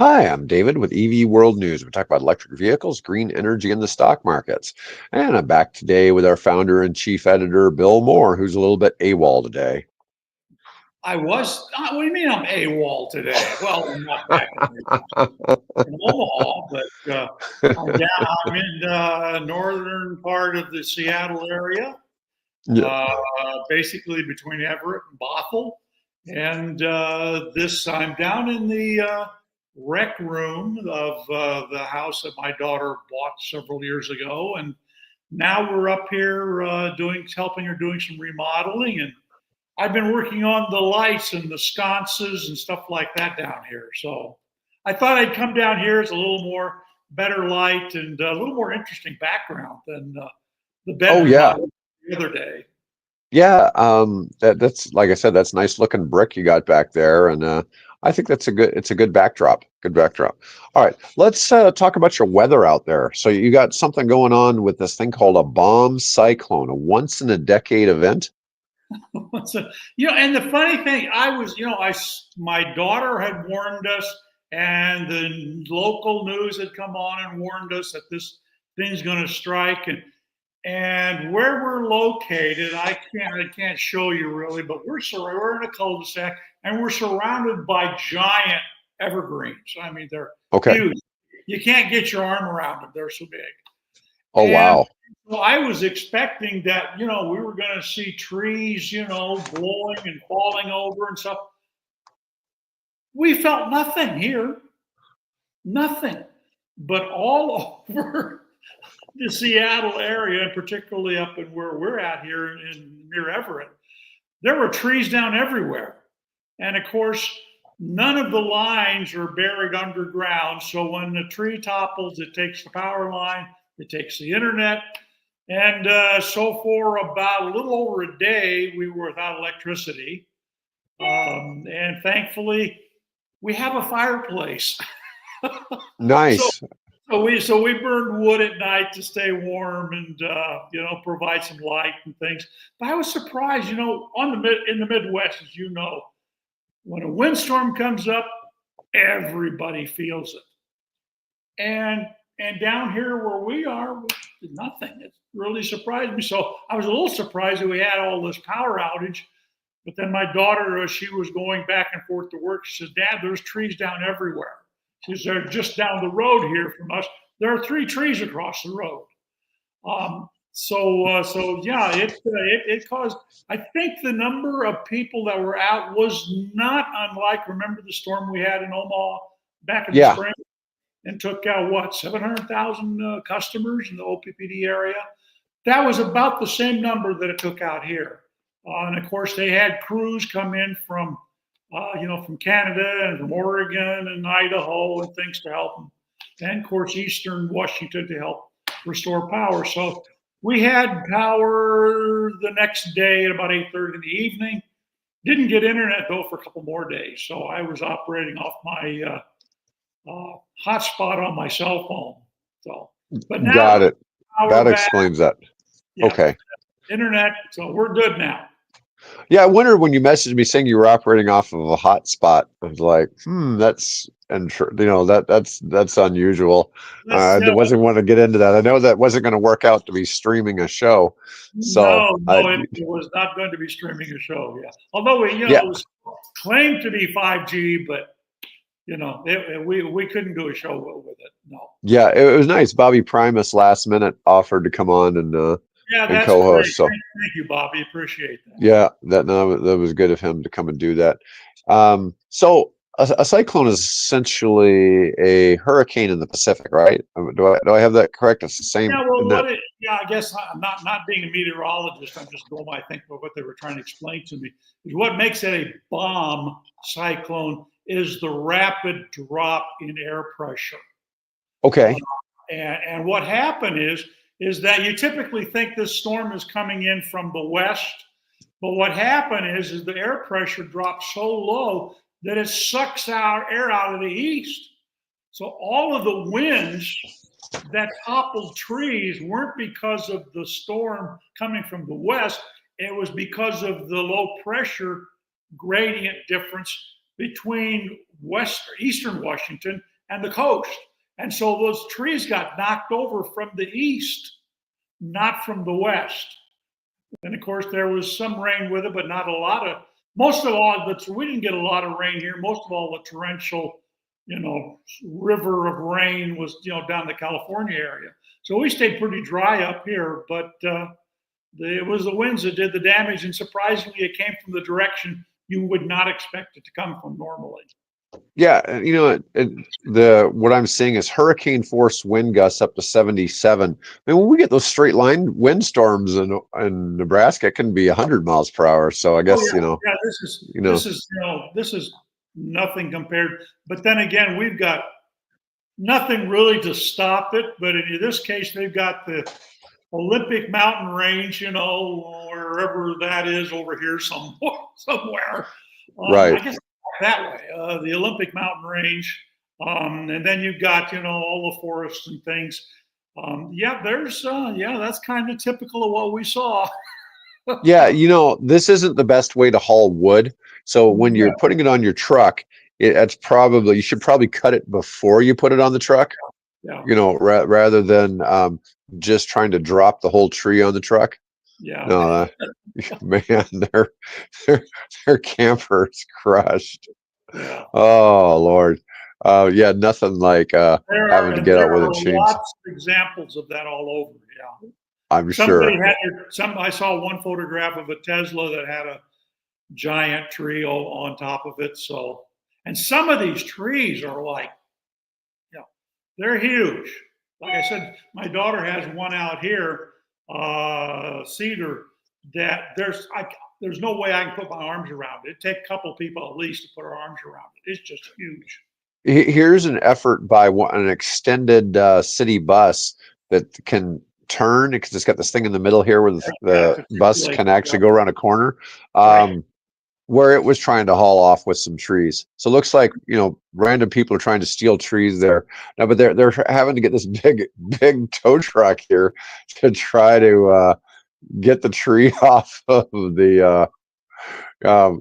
Hi, I'm David with EV World News. We talk about electric vehicles, green energy, and the stock markets. And I'm back today with our founder and chief editor, Bill Moore, who's a little bit AWOL today. I was. What do you mean I'm AWOL today? Well, I'm not back in Omaha, but I'm in the northern part of the Seattle area, Yeah. basically between Everett and Bothell. And I'm down in the rec room of the house that my daughter bought several years ago, and now we're up here helping her doing some remodeling, and I've been working on the lights and the sconces and stuff like that down here. So I thought I'd come down here as a little more better light and a little more interesting background than the bedroom the other day. Yeah, that's like I said, that's nice looking brick you got back there, and I think it's a good backdrop. Good backdrop. All right, let's talk about your weather out there. So you got something going on with this thing called a bomb cyclone, a once in a decade event. So, and the funny thing, my daughter had warned us, and the local news had come on and warned us that this thing's going to strike, and where we're located, I can't show you really, but we're in a cul-de-sac, and we're surrounded by giant evergreens. I mean, they're huge. You can't get your arm around them; they're so big. Oh, wow. So I was expecting that, we were going to see trees, blowing and falling over and stuff. We felt nothing here. Nothing. But all over the Seattle area, and particularly up in where we're at here near Everett, there were trees down everywhere. And of course, none of the lines are buried underground. So when the tree topples, it takes the power line, it takes the internet. And so for about a little over a day, we were without electricity. And thankfully, we have a fireplace. Nice. So we burned wood at night to stay warm and provide some light and things. But I was surprised, in the Midwest, as you know, when a windstorm comes up, everybody feels it. And down here where we are, nothing. It really surprised me. So I was a little surprised that we had all this power outage. But then my daughter, as she was going back and forth to work, she says, "Dad, there's trees down everywhere." She says, "They're just down the road here from us. There are 3 trees across the road." It caused, I think the number of people that were out was not unlike, remember the storm we had in Omaha back in the spring? And took out 700,000 customers in the OPPD area. That was about the same number that it took out here. And of course, they had crews come in from Canada and from Oregon and Idaho and things to help them. And of course, Eastern Washington to help restore power. So we had power the next day at about 8:30 in the evening. Didn't get internet though for a couple more days. So I was operating off my hotspot on my cell phone. So, but now got it. That explains that. Yeah, okay. Internet. So we're good now. Yeah, I wondered when you messaged me saying you were operating off of a hotspot. I was like, that's unusual. I wasn't want to get into that. I know that wasn't going to work out to be streaming a show. So it was not going to be streaming a show. Yeah, although it was claimed to be 5G, but we couldn't do a show with it. No. Yeah, it was nice. Bobby Primus last minute offered to come on and that's co-host. Great. So thank you, Bobby. Appreciate that. Yeah, that was good of him to come and do that. So a cyclone is essentially a hurricane in the Pacific, right? Do I have that correct? It's the same. Yeah, I guess I'm not being a meteorologist. I'm just going by what they were trying to explain to me. Is what makes it a bomb cyclone is the rapid drop in air pressure. Okay. And what happened is that you typically think this storm is coming in from the west, but what happened is the air pressure drops so low that it sucks air out of the east. So all of the winds that toppled trees weren't because of the storm coming from the west. It was because of the low pressure gradient difference between eastern Washington and the coast. And so those trees got knocked over from the east, not from the west. And of course, there was some rain with it, but not a lot of. Most of all, we didn't get a lot of rain here. Most of all, the torrential, river of rain was, down the California area. So we stayed pretty dry up here, but it was the winds that did the damage. And surprisingly, it came from the direction you would not expect it to come from normally. Yeah, what I'm seeing is hurricane force wind gusts up to 77. I mean, when we get those straight line windstorms in Nebraska, it can be 100 miles per hour. So I guess this is nothing compared. But then again, we've got nothing really to stop it. But in this case, they've got the Olympic mountain range, wherever that is over here somewhere. Right. I guess that way, the Olympic mountain range, and then you've got all the forests and things. That's kind of typical of what we saw. Yeah, this isn't the best way to haul wood. So when you're putting it on your truck, you should probably cut it before you put it on the truck. Yeah. Rather than just trying to drop the whole tree on the truck. Yeah. No, man, their camper's crushed. Yeah. Oh Lord. Nothing like having to get out with a chainsaw. Lots of examples of that all over. Yeah. I'm sure. I saw one photograph of a Tesla that had a giant tree on top of it. So, and some of these trees are like, they're huge. Like I said, my daughter has one out here, cedar, that there's no way I can put my arms around it. It'd take a couple of people at least to put our arms around it. It's just huge. Here's an effort by an extended city bus that can turn, because it's got this thing in the middle here where the bus can actually go around a corner. Right. Where it was trying to haul off with some trees. So it looks like, random people are trying to steal trees there. No, but they're having to get this big tow truck here to try to get the tree off of the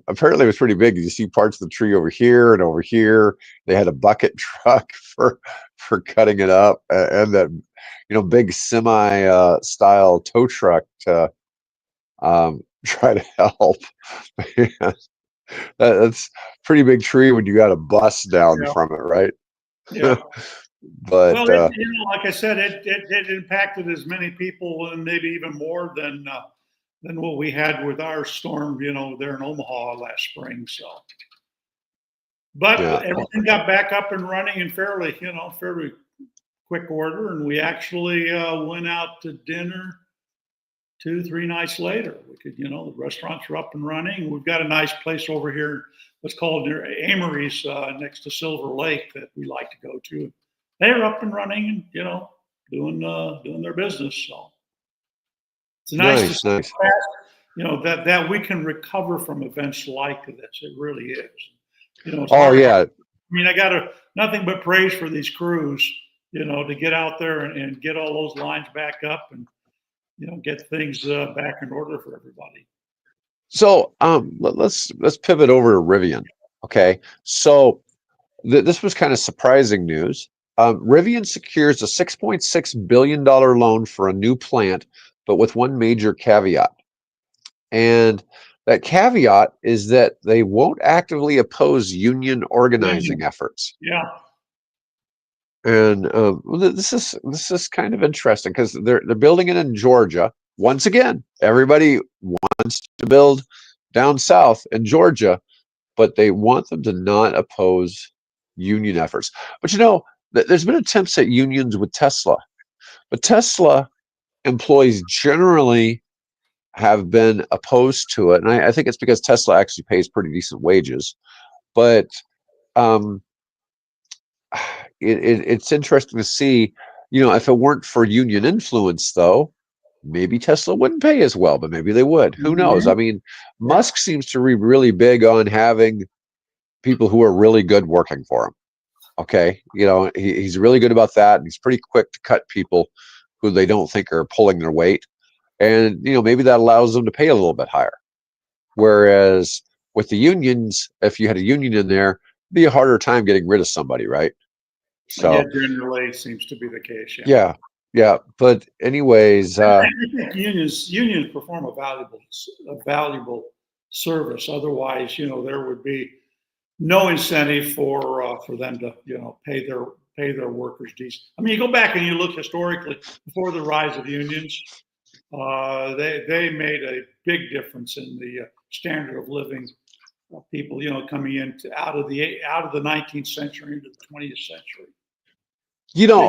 apparently it was pretty big. You see parts of the tree over here and over here. They had a bucket truck for cutting it up, and that big semi style tow truck to try to help. Man, that's a pretty big tree when you got a bus down from it, right? Yeah. But like I said, it impacted as many people and maybe even more than what we had with our storm, there in Omaha last spring. So, but everything got back up and running in fairly quick order, and we actually went out to dinner 2-3 nights later. We could, the restaurants are up and running. We've got a nice place over here, what's called near Amory's, next to Silver Lake, that we like to go to. They're up and running and, doing their business. So it's nice to see that we can recover from events like this. It really is. I mean, I got nothing but praise for these crews, to get out there and get all those lines back up and, get things back in order for everybody. So let's pivot over to Rivian. Okay, so this was kind of surprising news. Rivian secures a $6.6 billion loan for a new plant, but with one major caveat. And that caveat is that they won't actively oppose union organizing efforts. Yeah. And this is kind of interesting because they're building it in Georgia. Once again, everybody wants to build down south in Georgia, but they want them to not oppose union efforts. But there's been attempts at unions with Tesla, but Tesla employees generally have been opposed to it, and I think it's because Tesla actually pays pretty decent wages. But it's interesting to see, if it weren't for union influence, though, maybe Tesla wouldn't pay as well, but maybe they would. Who knows? I mean, Musk seems to be really big on having people who are really good working for him. Okay, he's really good about that, and he's pretty quick to cut people who they don't think are pulling their weight, and maybe that allows them to pay a little bit higher. Whereas with the unions, if you had a union in there, it'd be a harder time getting rid of somebody, right? Yeah, So generally seems to be the case. Yeah. yeah, yeah. But anyways, I think unions perform a valuable service. Otherwise, there would be no incentive for them to pay their workers decent. I mean, you go back and you look historically before the rise of unions, they made a big difference in the standard of living of people, coming out of the 19th century into the 20th century.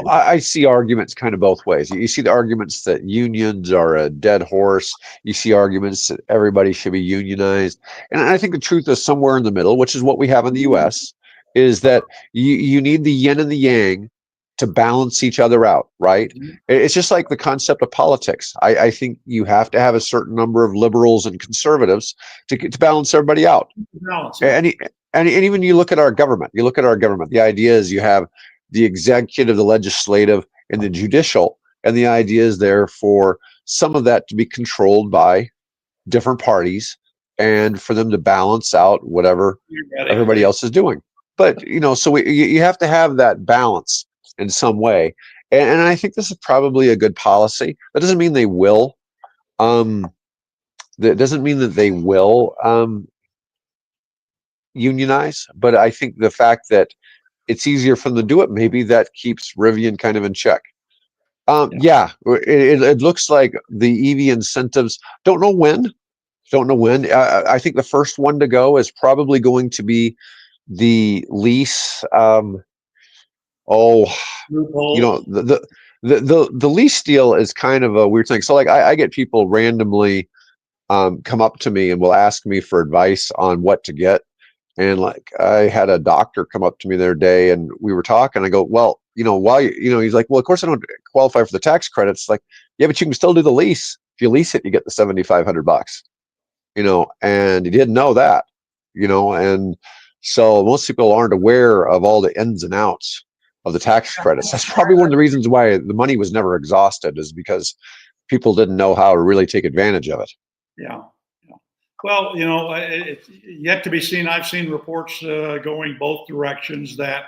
I see arguments kind of both ways. You see the arguments that unions are a dead horse. You see arguments that everybody should be unionized. And I think the truth is somewhere in the middle, which is what we have in the US, is that you need the yin and the yang to balance each other out, right? It's just like the concept of politics. I think you have to have a certain number of liberals and conservatives to balance everybody out. Balance. And even you look at our government, the idea is you have the executive, the legislative, and the judicial. And the idea is there for some of that to be controlled by different parties and for them to balance out whatever everybody else is doing. But, so you have to have that balance in some way. And I think this is probably a good policy. That doesn't mean they will. That doesn't mean that they will unionize. But I think the fact that it's easier for them to do it, maybe that keeps Rivian kind of in check. Yeah, it looks like the EV incentives, don't know when. I think the first one to go is probably going to be the lease. Oh, the lease deal is kind of a weird thing. So like I get people randomly come up to me and will ask me for advice on what to get. And like I had a doctor come up to me the other day and we were talking. I go, well, he's like, well, of course I don't qualify for the tax credits. Like, yeah, but you can still do the lease. If you lease it, you get the $7,500, and he didn't know that, and so most people aren't aware of all the ins and outs of the tax credits. That's probably one of the reasons why the money was never exhausted, is because people didn't know how to really take advantage of it. Yeah. Well, it's yet to be seen. I've seen reports going both directions that,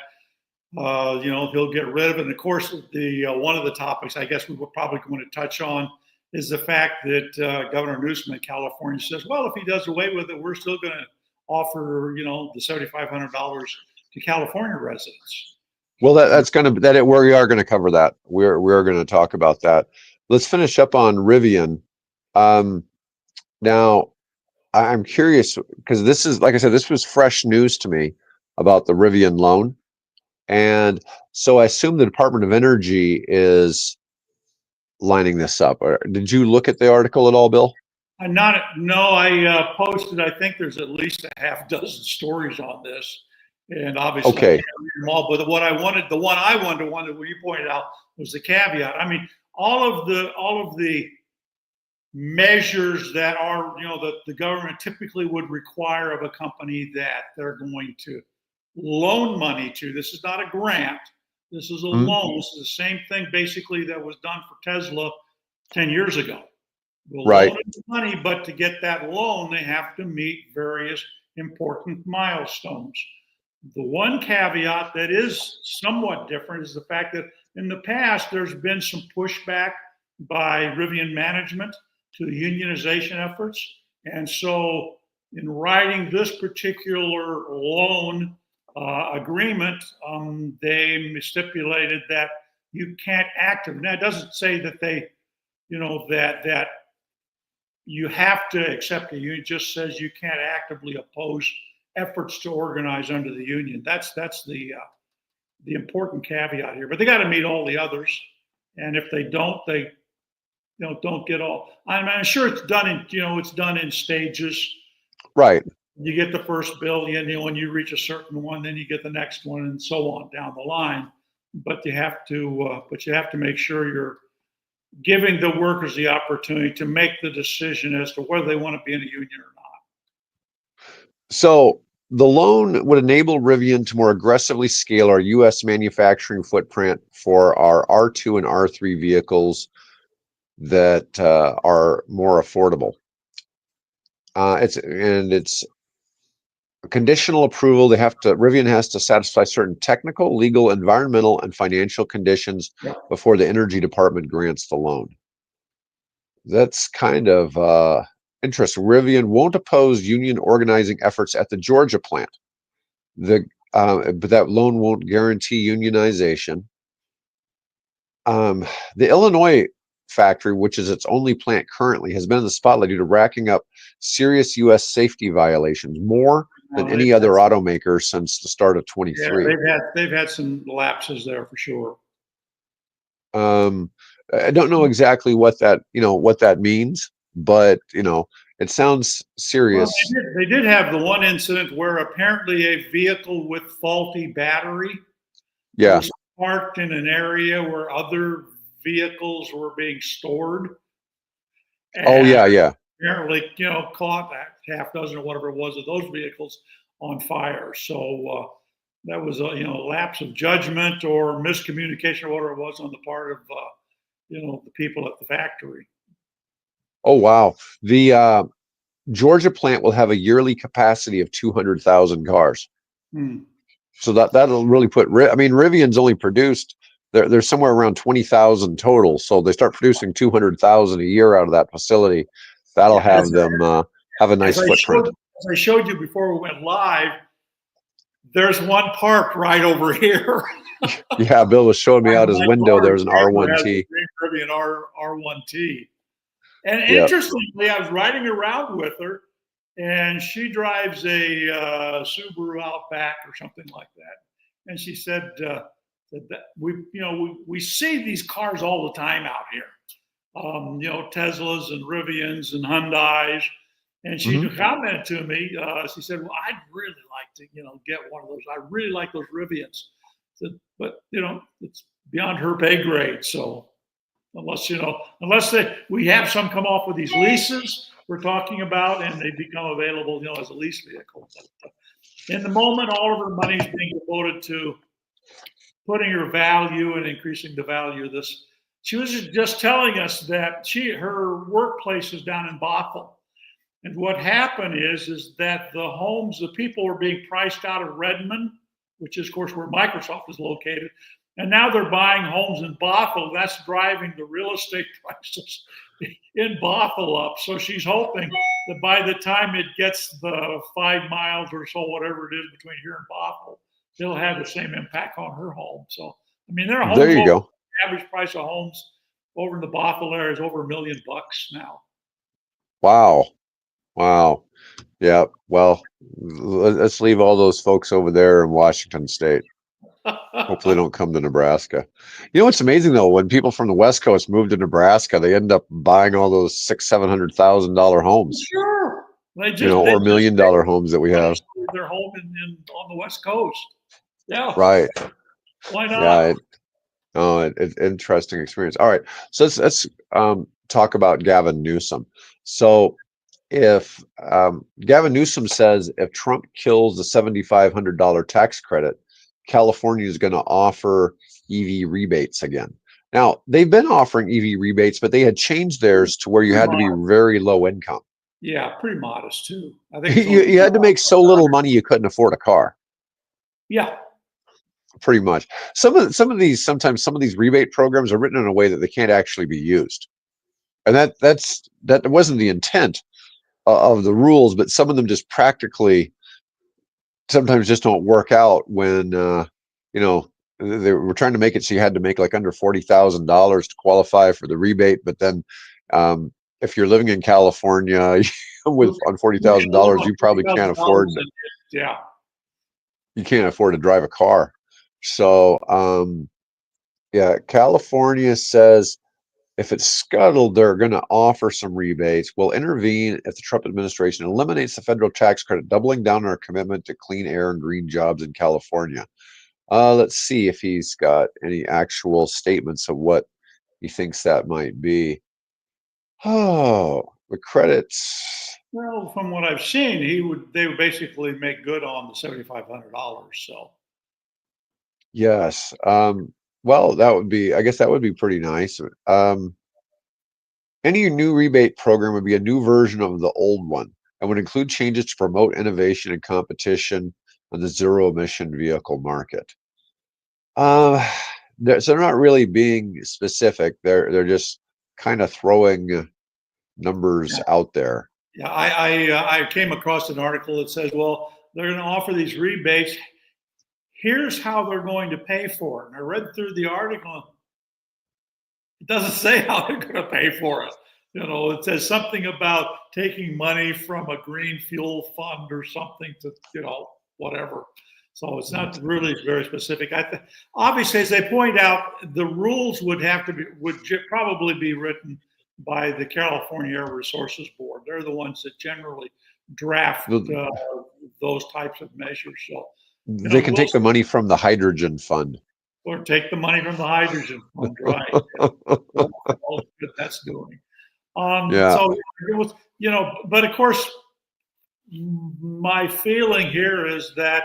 he'll get rid of it. And of course, one of the topics I guess we were probably going to touch on is the fact that Governor Newsom in California says, well, if he does away with it, we're still going to offer, the $7,500 to California residents. Well, we are going to cover that. We're going to talk about that. Let's finish up on Rivian. Now, I'm curious because this is, like I said, this was fresh news to me about the Rivian loan. And so I assume the Department of Energy is lining this up. Did you look at the article at all, Bill? I posted, I think there's at least a half dozen stories on this. And obviously, okay. I can't read them all, but the one I wanted that you pointed out was the caveat. I mean, all of the measures that are, that the government typically would require of a company that they're going to loan money to. This is not a grant. This is a loan. This is the same thing basically that was done for Tesla 10 years ago. Right. Loan money, but to get that loan, they have to meet various important milestones. The one caveat that is somewhat different is the fact that in the past, there's been some pushback by Rivian management to the unionization efforts. And so in writing this particular loan agreement, they stipulated that you can't actively. Now, it doesn't say that they, that you have to accept a union. It just says you can't actively oppose efforts to organize under the union. That's the important caveat here. But they got to meet all the others. And if they don't, they don't get all. I'm sure it's done in stages. Right. You get the first bill, when you reach a certain one, then you get the next one, and so on down the line. But you have to make sure you're giving the workers the opportunity to make the decision as to whether they want to be in a union or not. So the loan would enable Rivian to more aggressively scale our U.S. manufacturing footprint for our R2 and R3 vehicles that are more affordable. It's conditional approval. Rivian has to satisfy certain technical, legal, environmental, and financial conditions before the Energy Department grants the loan. That's kind of interesting. Rivian won't oppose union organizing efforts at the Georgia plant. But that loan won't guarantee unionization. The Illinois factory, which is its only plant currently, has been in the spotlight due to racking up serious U.S. safety violations, more than any other automaker since the start of 23. Yeah, they've had some lapses there for sure. I don't know exactly what that means, but it sounds serious. Well, they did have the one incident where apparently a vehicle with faulty battery was parked in an area where other vehicles were being stored. And apparently, caught a half dozen or whatever it was of those vehicles on fire. So that was a lapse of judgment or miscommunication or whatever it was on the part of the people at the factory. Oh wow! The Georgia plant will have a yearly capacity of 200,000 cars. So that'll really put. Rivian's only produced. There's somewhere around 20,000 total. So they start producing 200,000 a year out of that facility. That'll have them have a nice footprint. As I showed you before we went live, there's one parked right over here. Yeah, Bill was showing me out his window. There's an R1T. Rivian R1T. And interestingly, I was riding around with her, and she drives a Subaru Outback or something like that. And she said that we see these cars all the time out here. Teslas and Rivians and Hyundais. And she commented to me. She said, "Well, I'd really like to, get one of those. I really like those Rivians." But it's beyond her pay grade. So unless we have some come off with these leases we're talking about, and they become available, as a lease vehicle. But in the moment, all of her money is being devoted to putting her value and increasing the value of this. She was just telling us that her workplace is down in Bothell. And what happened is that the people were being priced out of Redmond, which is, of course, where Microsoft is located. And now they're buying homes in Bothell. That's driving the real estate prices in Bothell up. So she's hoping that by the time it gets the 5 miles or so, whatever it is between here and Bothell, it'll have the same impact on her home. So, there are homes. There you go. The average price of homes over in the Bothell area is over $1 million now. Wow. Yeah. Well, let's leave all those folks over there in Washington State. Hopefully they don't come to Nebraska. What's amazing though, when people from the West Coast move to Nebraska, they end up buying all those $600,000-$700,000 homes. Sure. Or $1 million homes that we have. Their home on the West Coast. Yeah. Right. Why not? Yeah. It's interesting experience. All right. So let's talk about Gavin Newsom. So if Gavin Newsom says if Trump kills the $7,500 tax credit, California is going to offer EV rebates again. Now, they've been offering EV rebates, but they had changed theirs to where you had to be very low income. Yeah, pretty modest too. I think you had to make so little money you couldn't afford a car. Yeah. Pretty much. Sometimes some of these rebate programs are written in a way that they can't actually be used. And that wasn't the intent of the rules, but some of them just practically sometimes just don't work out when they were trying to make it so you had to make like under $40,000 to qualify for the rebate, but then if you're living in California on $40,000, you probably can't afford you can't afford to drive a car. So California says if it's scuttled, they're going to offer some rebates. We'll intervene if the Trump administration eliminates the federal tax credit, doubling down on our commitment to clean air and green jobs in California. Let's see if he's got any actual statements of what he thinks that might be. Oh, the credits. Well, from what I've seen, they would basically make good on the $7,500. So. Yes. Well, I guess that would be pretty nice. Any new rebate program would be a new version of the old one. and would include changes to promote innovation and competition on the zero-emission vehicle market. So they're not really being specific. They're just kind of throwing numbers out there. Yeah, I came across an article that says, well, they're going to offer these rebates. Here's how they're going to pay for it. And I read through the article. It doesn't say how they're going to pay for it. It says something about taking money from a green fuel fund or something to, whatever. So it's not really very specific. Obviously, as they point out, the rules would probably be written by the California Air Resources Board. They're the ones that generally draft those types of measures. So they can take the money from the hydrogen fund. Or take the money from the hydrogen fund, right? That's doing. So it was, but of course, my feeling here is that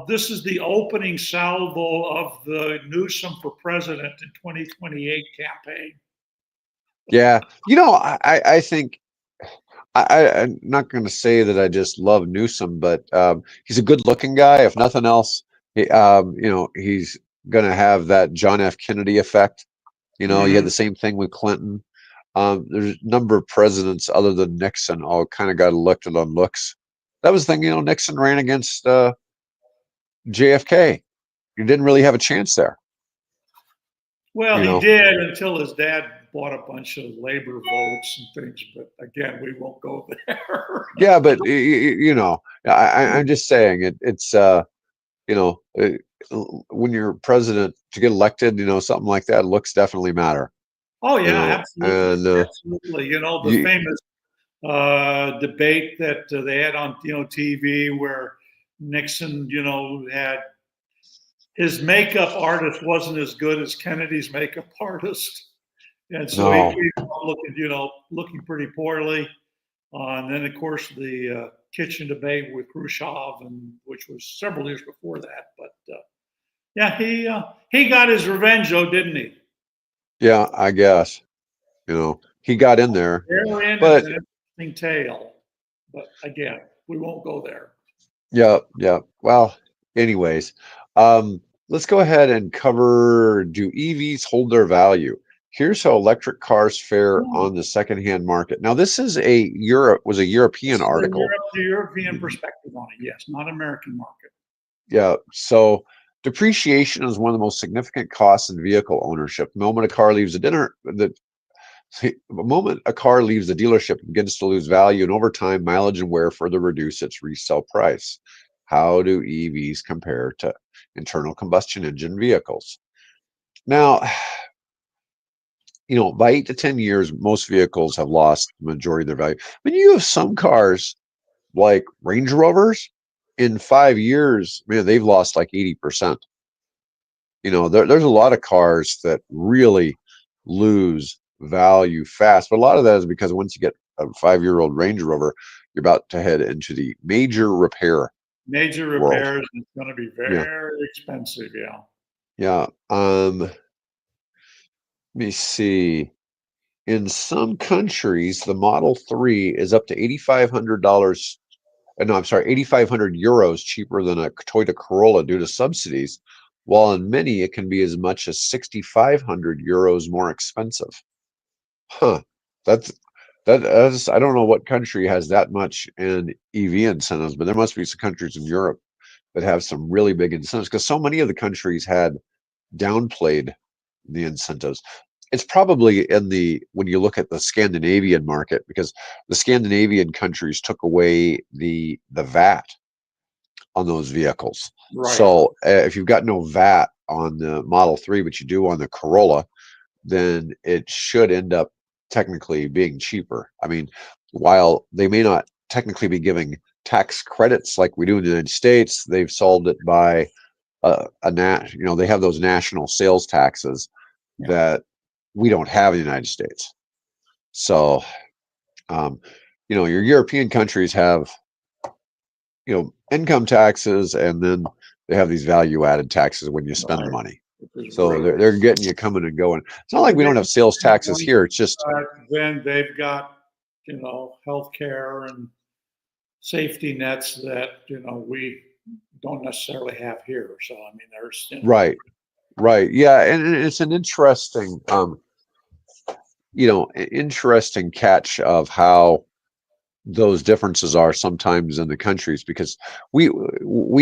this is the opening salvo of the Newsom for president in 2028 campaign. Yeah, I think I'm not going to say that I just love Newsom, but he's a good-looking guy. If nothing else, he's going to have that John F. Kennedy effect. You had the same thing with Clinton. There's a number of presidents other than Nixon all kind of got elected on looks. That was the thing, Nixon ran against JFK. He didn't really have a chance there. Well, he did until his dad bought a bunch of labor votes and things. But again, we won't go there. Yeah, but I'm just saying it's when you're president to get elected, something like that, looks definitely matter. Oh yeah, absolutely, and, absolutely. The famous debate that they had on TV where Nixon, had his makeup artist wasn't as good as Kennedy's makeup artist, and so he came looking pretty poorly. And then of course the kitchen debate with Khrushchev, which was several years before that. But he got his revenge though, didn't he? Yeah, I guess. He got in there. But an interesting tale. But again, we won't go there. Yeah. Well, anyways, let's go ahead and cover, do EVs hold their value? Here's how electric cars fare on the secondhand market. Now, this is a European article. The European perspective on it, yes, not American market. Yeah. So depreciation is one of the most significant costs in vehicle ownership. The moment a car leaves the dealership, it begins to lose value, and over time, mileage and wear further reduce its resale price. How do EVs compare to internal combustion engine vehicles? Now, by 8 to 10 years, most vehicles have lost the majority of their value. But you have some cars like Range Rovers, in 5 years, man, they've lost like 80%. There's a lot of cars that really lose value fast, but a lot of that is because once you get a 5-year-old Range Rover, you're about to head into the major repairs. It's going to be very expensive. Yeah. Let me see. In some countries, the Model 3 is up to $8,500. No, I'm sorry, 8,500 euros cheaper than a Toyota Corolla due to subsidies, while in many it can be as much as 6,500 euros more expensive. That's I don't know what country has that much in EV incentives, but there must be some countries in Europe that have some really big incentives, because so many of the countries had downplayed the incentives. It's probably when you look at the Scandinavian market, because the Scandinavian countries took away the VAT on those vehicles. Right. So if you've got no VAT on the Model 3, but you do on the Corolla, then it should end up technically being cheaper. I mean, while they may not technically be giving tax credits like we do in the United States, they've solved it by they have those national sales taxes that we don't have in the United States. So, your European countries have, income taxes, and then they have these value-added taxes when you spend the money. So they're getting you coming and going. It's not like we don't have sales taxes here. It's just then they've got, healthcare and safety nets that we don't necessarily have here. So I mean, there's Right. Right. Yeah, and it's an interesting interesting catch of how those differences are sometimes in the countries, because we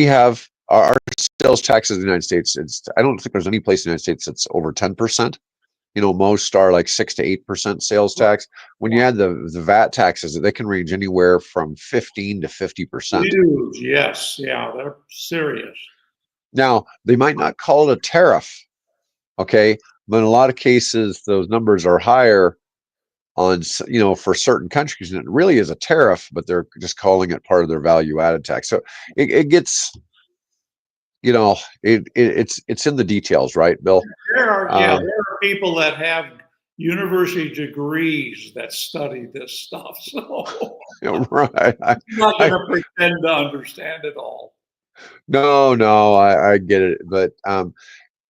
have our sales taxes in the United States. I don't think there's any place in the United States that's over 10%. Most are like 6 to 8% sales tax. When you add the VAT taxes, they can range anywhere from 15 to 50%. huge. Yes, yeah, they're serious. Now, they might not call it a tariff, okay, but in a lot of cases, those numbers are higher on, for certain countries, and it really is a tariff, but they're just calling it part of their value added tax. So it gets, it's in the details, right, Bill? There are people that have university degrees that study this stuff. So Right. I'm not going to pretend to understand it all. No, I get it, but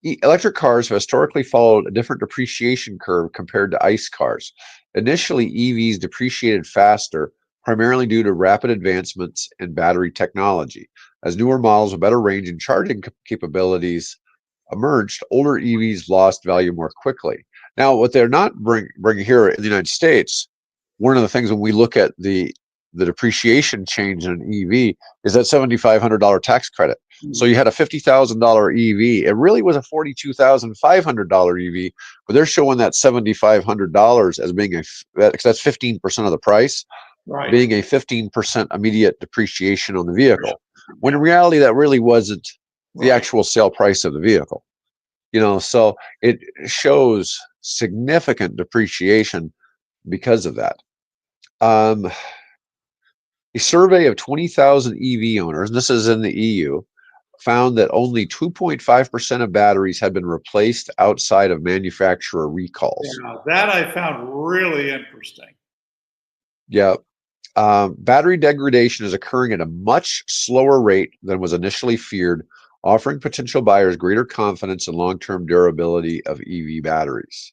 electric cars have historically followed a different depreciation curve compared to ICE cars. Initially, EVs depreciated faster, primarily due to rapid advancements in battery technology. As newer models with better range and charging capabilities emerged, older EVs lost value more quickly. Now, what they're not bringing here in the United States, one of the things when we look at the depreciation change in an EV is that $7,500 tax credit. So you had a $50,000 EV. It really was a $42,500 EV, but they're showing that $7,500 as being because that's 15% of the price, right, being a 15% immediate depreciation on the vehicle. When in reality, that really wasn't the actual sale price of the vehicle. So it shows significant depreciation because of that. A survey of 20,000 EV owners, and this is in the EU, found that only 2.5% of batteries had been replaced outside of manufacturer recalls. Yeah, that I found really interesting. Yeah. Battery degradation is occurring at a much slower rate than was initially feared, offering potential buyers greater confidence in long-term durability of EV batteries.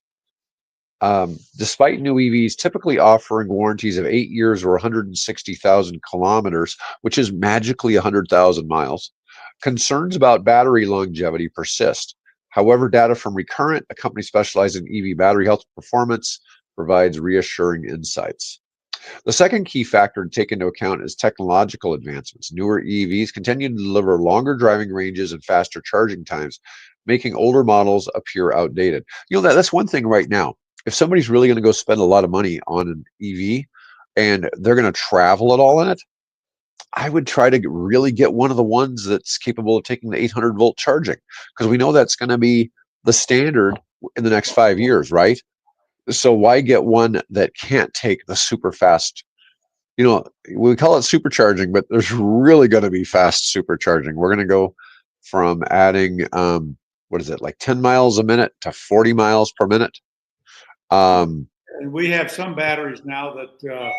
Despite new EVs typically offering warranties of 8 years or 160,000 kilometers, which is magically 100,000 miles, concerns about battery longevity persist. However, data from Recurrent, a company specialized in EV battery health performance, provides reassuring insights. The second key factor to take into account is technological advancements. Newer EVs continue to deliver longer driving ranges and faster charging times, making older models appear outdated. That's one thing right now. If somebody's really going to go spend a lot of money on an EV and they're going to travel it all in it, I would try to really get one of the ones that's capable of taking the 800-volt charging, because we know that's going to be the standard in the next 5 years, right? So why get one that can't take the super fast? We call it supercharging, but there's really going to be fast supercharging. We're going to go from adding, what is it, like 10 miles a minute to 40 miles per minute. And we have some batteries now that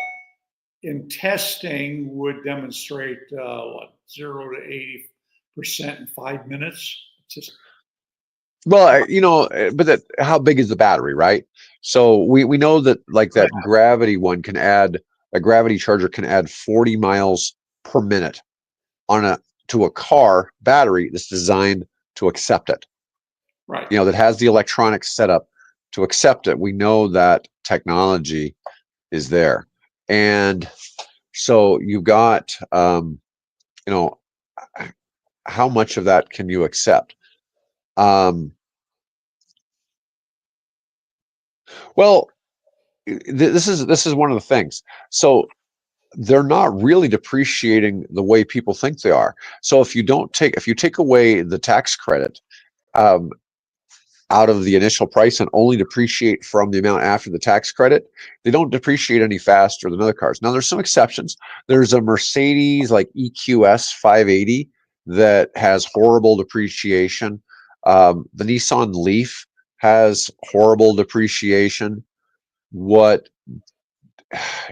in testing would demonstrate 0 to 80% in 5 minutes. Well, but how big is the battery, right? So we know that like that gravity one can add, a gravity charger can add 40 miles per minute to a car battery that's designed to accept it. Right. That has the electronics set up to accept it. We know that technology is there. And so you got, how much of that can you accept? Well, this is one of the things. So they're not really depreciating the way people think they are. So if you take away the tax credit out of the initial price and only depreciate from the amount after the tax credit, they don't depreciate any faster than other cars. Now, there's some exceptions. There's a Mercedes like EQS 580 that has horrible depreciation. The Nissan Leaf has horrible depreciation. And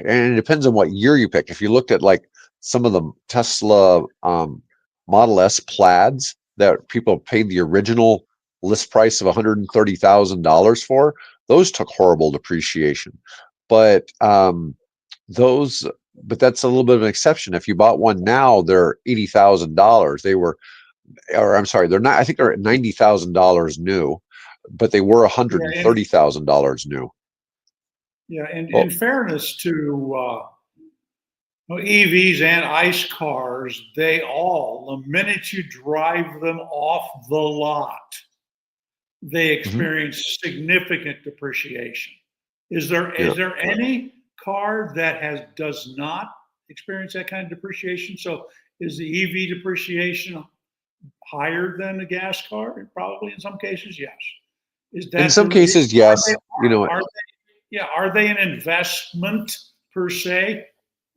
it depends on what year you pick. If you looked at like some of the Tesla Model S Plaids that people paid the original list price of $130,000 for, those took horrible depreciation. But those but that's a little bit of an exception. If you bought one now, they're $80,000. They were, or I'm sorry, they're not. I think they're at $90,000 new, but they were Yeah, and $130,000 new. yeah, and in Well, fairness to EVs and ICE cars, they all, the minute you drive them off the lot, they mhm, experience significant depreciation. Is there yeah. any car that does not experience that kind of depreciation? So is the EV depreciation higher than a gas car? Probably in some cases, yes. Is In that some the cases, are yes. they You know, are they yeah, are they an investment per se?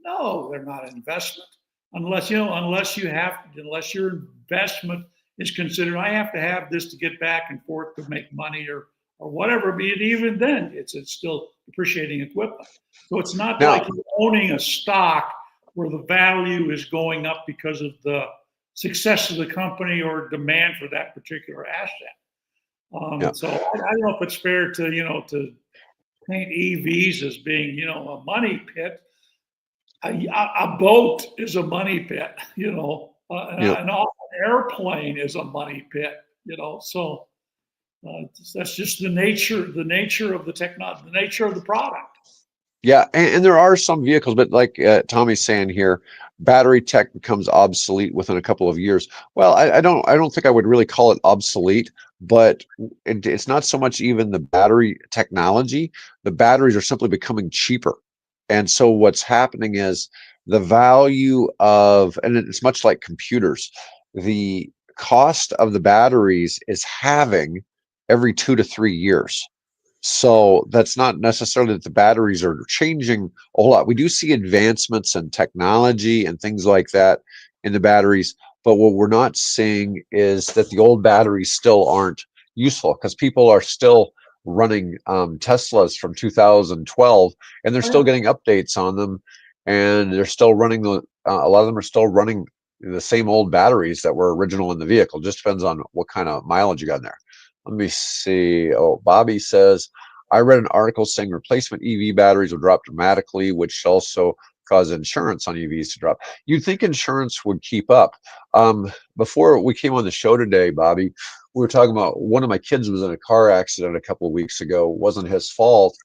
No, they're not an investment unless unless your investment is considered. I have to have this to get back and forth to make money or whatever. But even then, it's still depreciating equipment. So it's not like now, you're owning a stock where the value is going up because of the success of the company or demand for that particular asset. yeah. So I don't know if it's fair to to paint EVs as being a money pit. A boat is a money pit, Yeah. an airplane is a money pit, So that's just the nature of the technology, the nature of the product. Yeah, and there are some vehicles, but like Tommy's saying here, battery tech becomes obsolete within a couple of years. Well, I don't think I would really call it obsolete, but it's not so much even the battery technology. The batteries are simply becoming cheaper. And so what's happening is the value of, and it's much like computers, the cost of the batteries is halving every 2 to 3 years. So that's not necessarily that the batteries are changing a whole lot. We do see advancements in technology and things like that in the batteries, but what we're not seeing is that the old batteries still aren't useful because people are still running Teslas from 2012 and they're Oh still yeah, getting updates on them, and they're still running a lot of them are still running the same old batteries that were original in the vehicle. Just depends on what kind of mileage you got in there. Let me see. Oh, Bobby says, I read an article saying replacement EV batteries will drop dramatically, which also cause insurance on EVs to drop. You'd think insurance would keep up. Before we came on the show today, Bobby, we were talking about one of my kids was in a car accident a couple of weeks ago. It wasn't his fault.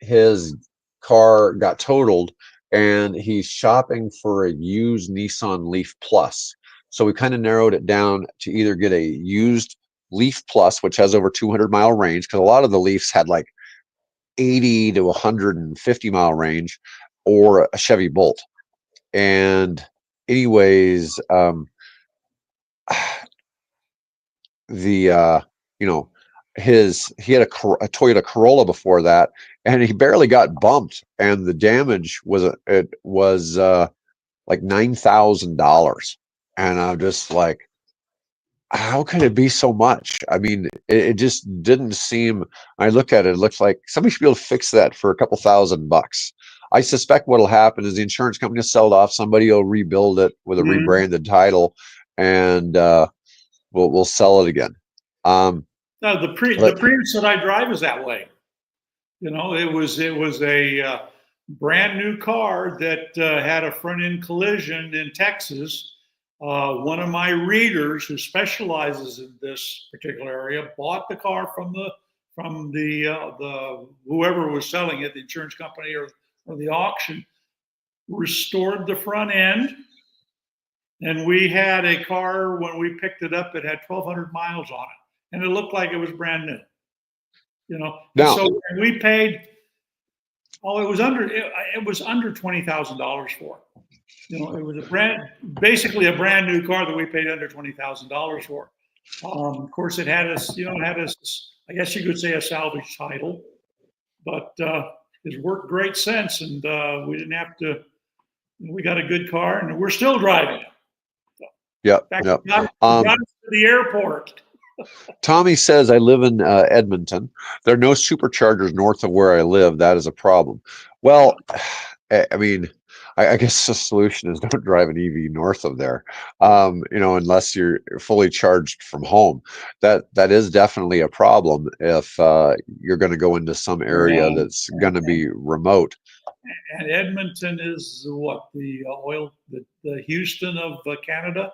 His car got totaled and he's shopping for a used Nissan Leaf Plus. So we kind of narrowed it down to either get a used Leaf Plus, which has over 200-mile range, because a lot of the Leafs had like 80 to 150-mile range, or a Chevy Bolt. And anyways, the you know he had a Toyota Corolla before that, and he barely got bumped, and the damage was like $9,000, and I'm just like, how could it be so much? I mean, it just didn't seem. I looked at it; it looks like somebody should be able to fix that for a couple $1,000. I suspect what'll happen is the insurance company will sell it off. somebody will rebuild it with a mm-hmm. rebranded title, and we'll sell it again. No, the But Prius that I drive is that way. It was a brand new car that had a front end collision in Texas. One of my readers who specializes in this particular area bought the car from the whoever was selling it, the insurance company or the auction, restored the front end, and we had a car when we picked it up that had 1,200 miles on it, and it looked like it was brand new. And now, so we paid. Oh, it was under $20,000 for it. It was basically a brand new car that we paid under $20,000 for. Of course, it had I guess you could say, a salvage title, but it's worked great since, and we didn't have to. We got a good car, and we're still driving it. So, yep, in fact, yep. we got us to the airport. Tommy says, I live in Edmonton. There are no superchargers north of where I live. That is a problem. Well, I mean, I guess the solution is don't drive an EV north of there, unless you're fully charged from home. That is definitely a problem if you're going to go into some area Yeah. that's going to be remote. And Edmonton is what, the oil, the Houston of Canada?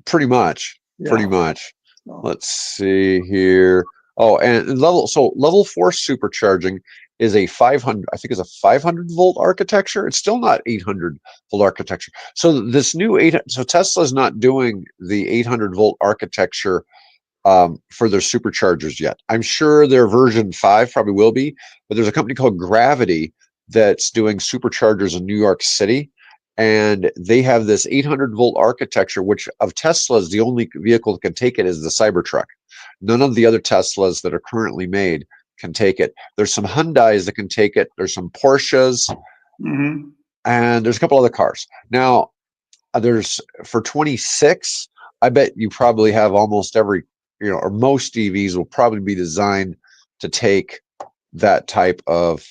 Pretty much. Pretty Yeah. much. So, Let's see here. Oh, and level 4 supercharging is a 500, I think is a 500-volt architecture. It's still not 800-volt architecture. So this new so Tesla's not doing the 800-volt architecture for their superchargers yet. I'm sure their version 5 probably will be, but there's a company called Gravity that's doing superchargers in New York City, and they have this 800-volt architecture, which of Tesla's, the only vehicle that can take it is the Cybertruck. None of the other Teslas that are currently made can take it. There's some Hyundais that can take it. There's some Porsches, and there's a couple other cars. Now, there's for 26, I bet you probably have almost every, or most EVs will probably be designed to take that type of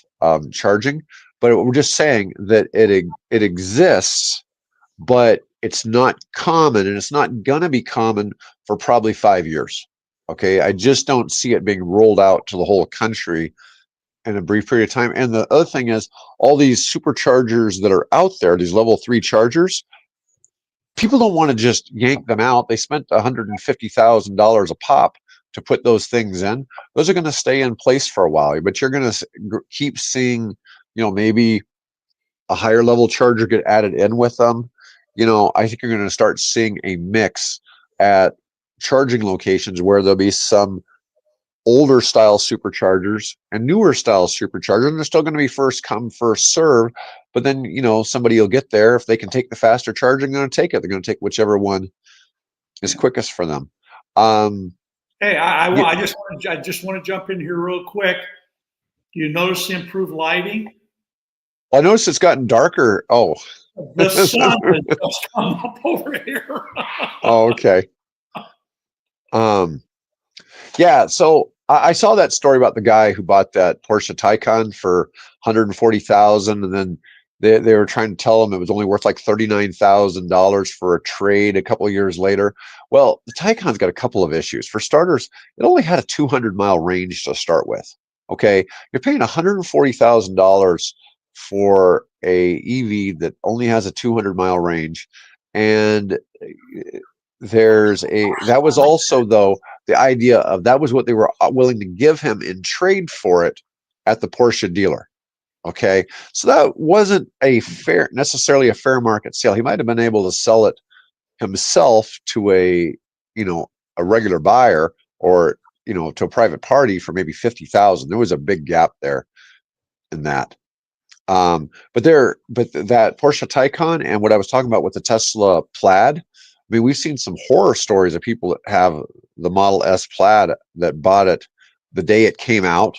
charging. But we're just saying that it exists, but it's not common, and it's not gonna be common for probably 5 years. Okay, I just don't see it being rolled out to the whole country in a brief period of time. And the other thing is, all these superchargers that are out there, these level 3 chargers, people don't want to just yank them out. They spent $150,000 a pop to put those things in. Those are going to stay in place for a while, but you're going to keep seeing, maybe a higher level charger get added in with them. I think you're going to start seeing a mix at charging locations where there'll be some older style superchargers and newer style superchargers, and they're still going to be first come, first serve. But then, somebody will get there. If they can take the faster charging, they're going to take it. They're going to take whichever one is quickest for them. Hey, I just want to jump in here real quick. You notice the improved lighting? Well, I noticed it's gotten darker. Oh, the sun has just come up over here. Oh, okay. Yeah, so I saw that story about the guy who bought that Porsche Taycan for 140,000, and then they were trying to tell him it was only worth like $39,000 for a trade a couple of years later. Well, the Taycan's got a couple of issues. For starters, it only had a 200-mile range to start with. Okay, you're paying $140,000 for a EV that only has a 200-mile range, and that was also, though, the idea of that was what they were willing to give him in trade for it at the Porsche dealer. Okay, so that wasn't necessarily a fair market sale. He might have been able to sell it himself to a regular buyer, or to a private party for maybe 50,000. There was a big gap there in that. But that Porsche Taycan and what I was talking about with the Tesla Plaid, I mean, we've seen some horror stories of people that have the Model S Plaid that bought it the day it came out,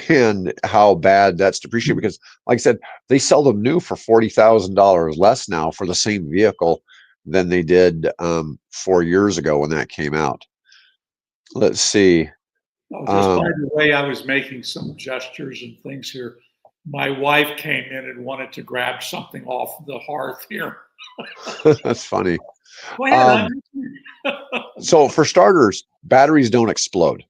and how bad that's depreciated. Because, like I said, they sell them new for $40,000 less now for the same vehicle than they did 4 years ago when that came out. Let's see. Oh, just by the way, I was making some gestures and things here. My wife came in and wanted to grab something off the hearth here. That's funny. Go ahead, so for starters, batteries don't explode.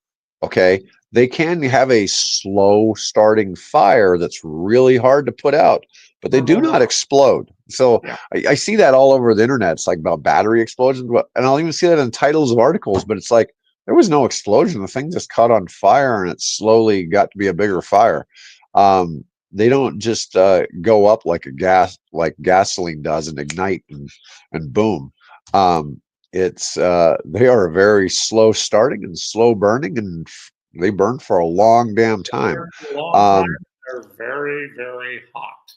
Okay, they can have a slow starting fire that's really hard to put out, but they do not explode. So yeah. I see that all over the internet. It's like about battery explosions, and I'll even see that in titles of articles. But it's like, there was no explosion. The thing just caught on fire, and it slowly got to be a bigger fire. They don't just go up like gasoline does and ignite and boom. They are very slow starting and slow burning, and they burn for a long damn time. They're very, very hot.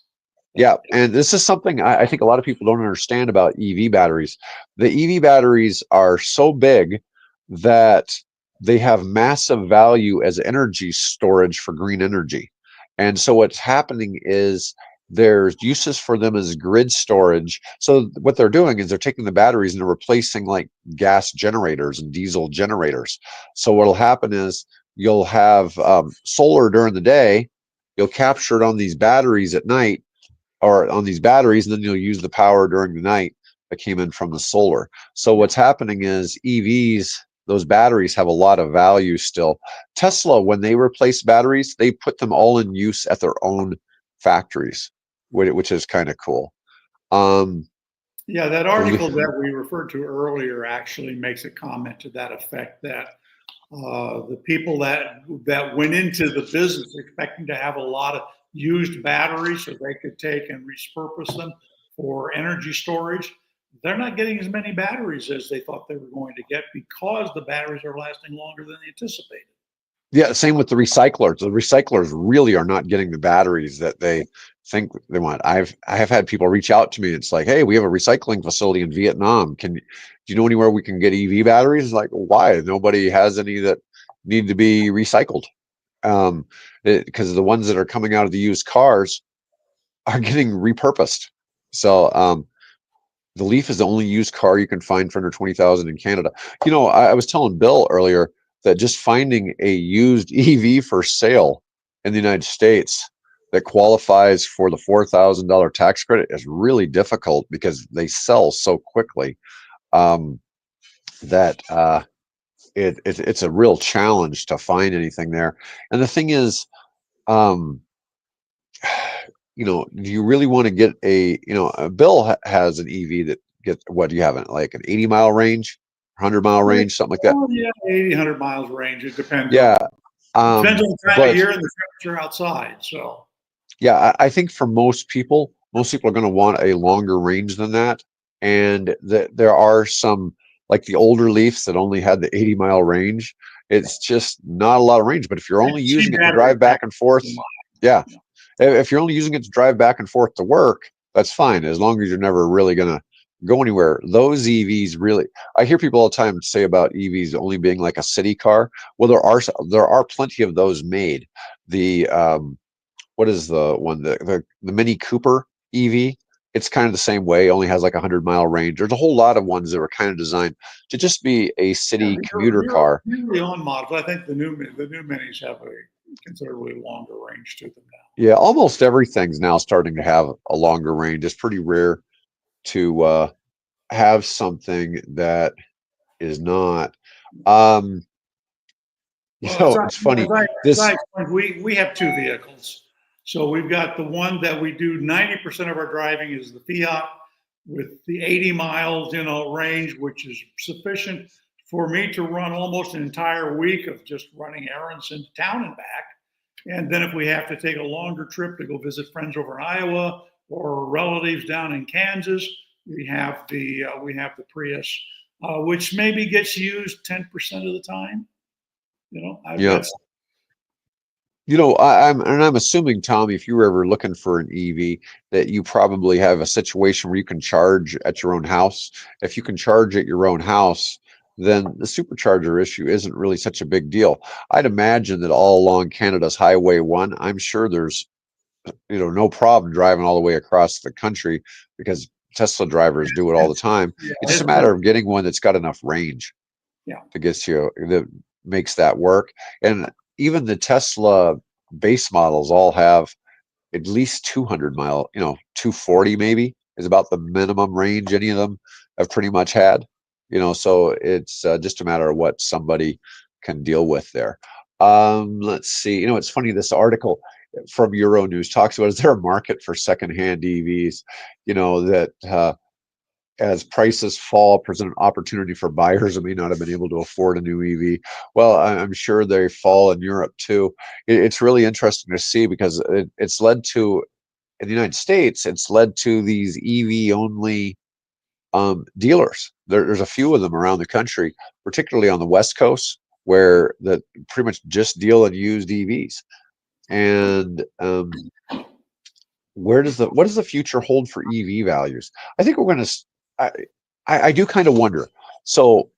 Yeah, and this is something I think a lot of people don't understand about EV batteries. The EV batteries are so big that they have massive value as energy storage for green energy. And so what's happening is there's uses for them as grid storage. So what they're doing is they're taking the batteries and they're replacing like gas generators and diesel generators. So what'll happen is you'll have solar during the day, you'll capture it on these batteries at night, or on these batteries, and then you'll use the power during the night that came in from the solar. So what's happening is EVs, those batteries have a lot of value still. Tesla, when they replace batteries, they put them all in use at their own factories. which is kind of cool. Um, Yeah, that article that we referred to earlier actually makes a comment to that effect that the people that went into the business expecting to have a lot of used batteries so they could take and repurpose them for energy storage, they're not getting as many batteries as they thought they were going to get because the batteries are lasting longer than they anticipated. Yeah, same with the recyclers. The recyclers really are not getting the batteries that they think they want. I have had people reach out to me. It's like, hey, we have a recycling facility in Vietnam. Do you know anywhere we can get EV batteries? Like, why? Nobody has any that need to be recycled. Because the ones that are coming out of the used cars are getting repurposed. So the Leaf is the only used car you can find for under 20,000 in Canada. You know, I was telling Bill earlier that just finding a used EV for sale in the United States that qualifies for the $4,000 tax credit is really difficult because they sell so quickly that it's a real challenge to find anything there. And the thing is, um, you know, do you really want to get Bill has an EV that gets, what do you have, like an 80-mile range, 100-mile range, something like that? Oh, yeah, 80, 100 miles range. It depends Yeah. on the time But of year and the temperature outside. So, yeah, I think for most people are going to want a longer range than that. And there are some, like the older Leafs that only had the 80-mile range. It's just not a lot of range. But if you're only using it to drive back and forth, yeah. If you're only using it to drive back and forth to work, that's fine, as long as you're never really going to go anywhere. Those EVs really, I hear people all the time say about EVs only being like a city car. Well, there are plenty of those made. The what is the one, the Mini Cooper EV? It's kind of the same way, only has like a 100-mile range. There's a whole lot of ones that were kind of designed to just be a city commuter car. Usually on models, I think the new minis have a considerably longer range to them now. Yeah, almost everything's now starting to have a longer range. It's pretty rare to have something that is not. It's funny. We have two vehicles. So we've got the one that we do 90% of our driving is the Fiat with the 80 miles, range, which is sufficient for me to run almost an entire week of just running errands into town and back. And then if we have to take a longer trip to go visit friends over in Iowa or relatives down in Kansas, we have the Prius, which maybe gets used 10% of the time. Yeah. I'm assuming, Tom, if you were ever looking for an EV, that you probably have a situation where you can charge at your own house. If you can charge at your own house, then the supercharger issue isn't really such a big deal. I'd imagine that all along Canada's Highway 1, I'm sure there's, no problem driving all the way across the country because Tesla drivers do it all the time. It's just a matter of getting one that's got enough range to get you, that makes that work. And even the Tesla base models all have at least 200-mile, 240 maybe is about the minimum range any of them have pretty much had. So it's just a matter of what somebody can deal with there. Let's see. It's funny, this article from Euronews talks about, is there a market for secondhand EVs? That as prices fall, present an opportunity for buyers who may not have been able to afford a new EV. Well, I'm sure they fall in Europe too. It's really interesting to see because it's led to, in the United States, it's led to these EV only dealers. There's a few of them around the country, particularly on the West Coast, where that pretty much just deal in used EVs. And what does the future hold for EV values? I think we're going to. I do kind of wonder. So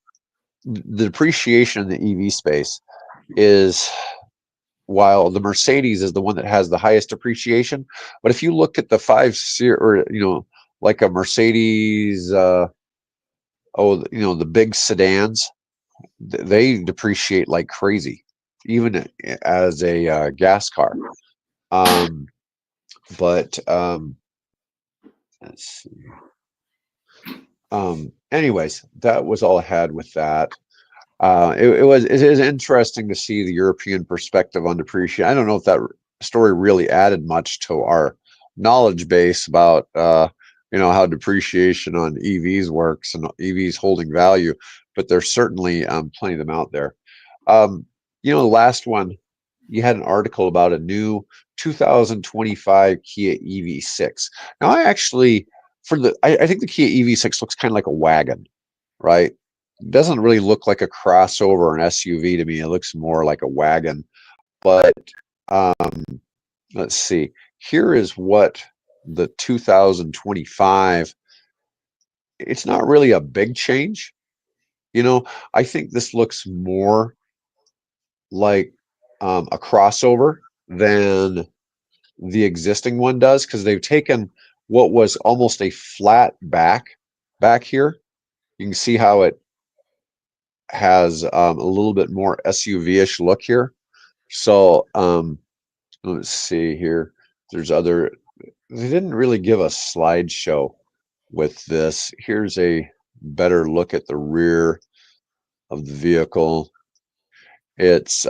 the depreciation in the EV space is, while the Mercedes is the one that has the highest depreciation, but if you look at the 5 Series, or like a Mercedes, the big sedans, they depreciate like crazy, even as a gas car. But let's see. Anyways, that was all I had with that. It is interesting to see the European perspective on depreciation. I don't know if that story really added much to our knowledge base about how depreciation on EVs works and EVs holding value, but there's certainly plenty of them out there. The last one, you had an article about a new 2025 Kia EV6. Now, I think the Kia EV6 looks kind of like a wagon, right? It doesn't really look like a crossover or an SUV to me. It looks more like a wagon. But let's see. Here is what the 2025. It's not really a big change. I think this looks more like a crossover than the existing one does, because they've taken what was almost a flat back here. You can see how it has a little bit more SUV-ish look here. So let's see here. There's other. They didn't really give a slideshow with this. Here's a better look at the rear of the vehicle. It's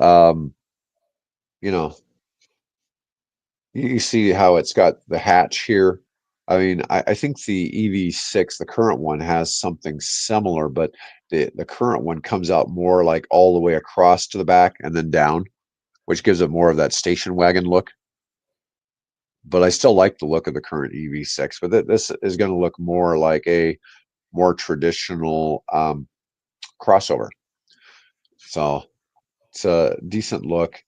you see how it's got the hatch here. I mean, I think the EV6, the current one, has something similar, but the current one comes out more like all the way across to the back and then down, which gives it more of that station wagon look. But I still like the look of the current EV6, but this is going to look more like a more traditional crossover. So it's a decent look.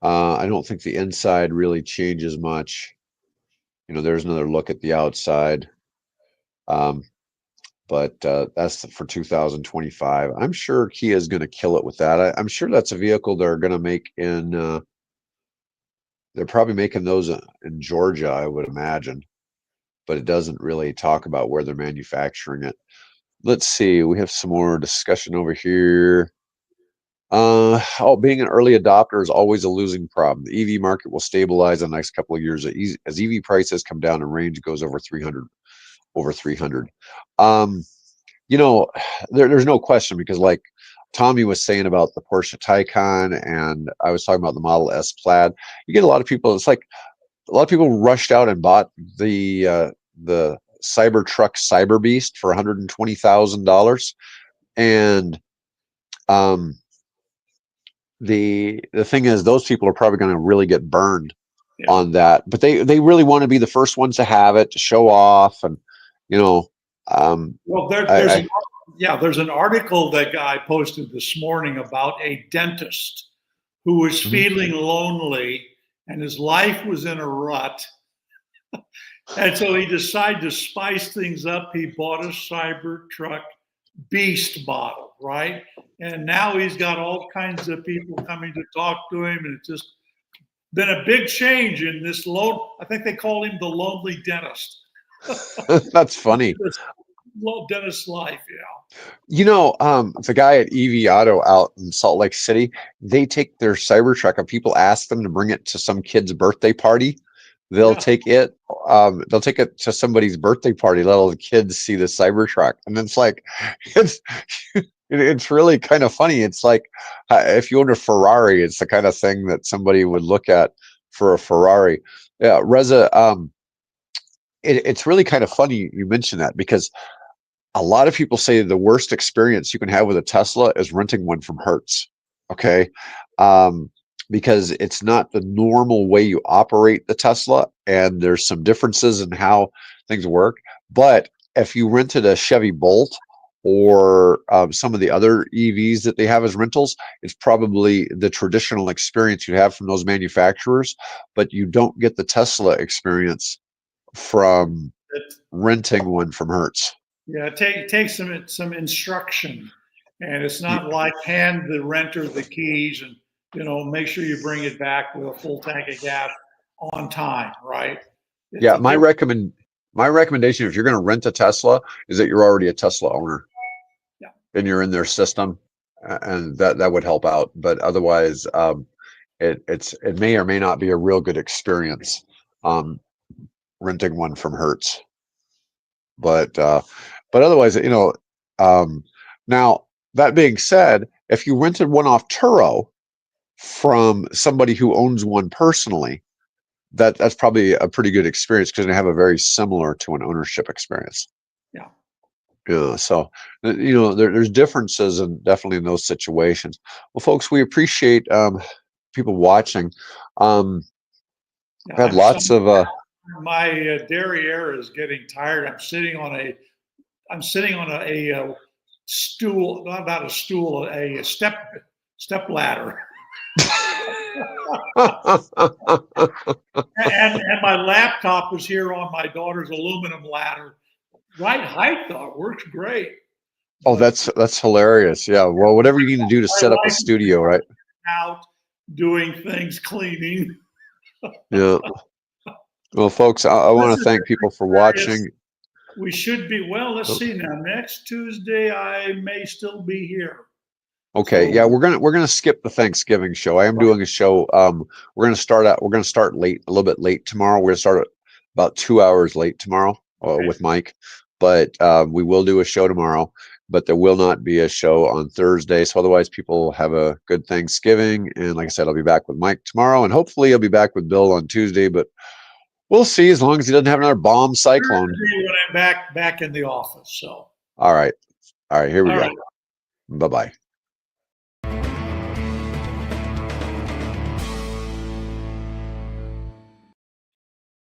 I don't think the inside really changes much. There's another look at the outside. But that's for 2025. I'm sure Kia is going to kill it with that. I'm sure that's a vehicle they're going to make in. They're probably making those in Georgia, I would imagine. But it doesn't really talk about where they're manufacturing it. Let's see. We have some more discussion over here. Being an early adopter is always a losing problem. The EV market will stabilize in the next couple of years as EV prices come down and range goes over 300. There's no question, because like Tommy was saying about the Porsche Taycan, and I was talking about the Model S Plaid. You get a lot of people. It's like a lot of people rushed out and bought the Cybertruck Cyber Beast for $120,000, and the thing is, those people are probably going to really get burned on that. But they really want to be the first ones to have it, to show off, and well, there's an article that guy posted this morning about a dentist who was feeling lonely and his life was in a rut. And so he decided to spice things up. He bought a Cybertruck Beast model, right? And now he's got all kinds of people coming to talk to him, and it's just been a big change in this I think they call him the lonely dentist. That's funny. Dentist life, the guy at EV Auto out in Salt Lake City, they take their Cybertruck, and people ask them to bring it to some kid's birthday party. They'll take it. They'll take it to somebody's birthday party. Let all the kids see the Cybertruck, and it's like, it's really kind of funny. It's like if you own a Ferrari, it's the kind of thing that somebody would look at for a Ferrari. Yeah, Reza. It's really kind of funny you mention that, because a lot of people say the worst experience you can have with a Tesla is renting one from Hertz. Okay. Because it's not the normal way you operate the Tesla, and there's some differences in how things work. But if you rented a Chevy Bolt or some of the other EVs that they have as rentals, it's probably the traditional experience you have from those manufacturers, but you don't get the Tesla experience from renting one from Hertz. Yeah, take some instruction, and it's not like hand the renter the keys and make sure you bring it back with a full tank of gas on time, right? My recommendation, if you're going to rent a Tesla, is that you're already a Tesla owner, and you're in their system, and that would help out. But otherwise, it may or may not be a real good experience renting one from Hertz. But otherwise, now that being said, if you rented one off Turo from somebody who owns one personally, that's probably a pretty good experience because they have a very similar to an ownership experience. Yeah. Yeah, so there's differences and definitely in those situations. Well, folks, we appreciate people watching. Yeah, We have lots of my derriere is getting tired. I'm sitting on a stool, not a stool, a step ladder. and my laptop is here on my daughter's aluminum ladder. Right height though, it works great. Oh, that's hilarious. Yeah. Well, whatever you need to do to set up a studio, right? Out doing things, cleaning. Yeah. Well, folks, I want to thank people for watching. We should be, well, let's see now. Next Tuesday, I may still be here. Okay, yeah, we're gonna skip the Thanksgiving show. I am doing a show. We're gonna start late, a little bit late tomorrow. We're gonna start about 2 hours late tomorrow with Mike, but we will do a show tomorrow. But there will not be a show on Thursday. So otherwise, people have a good Thanksgiving. And like I said, I'll be back with Mike tomorrow, and hopefully, I'll be back with Bill on Tuesday. But we'll see. As long as he doesn't have another bomb cyclone. When I'm back in the office. So all right, here we go. Bye-bye.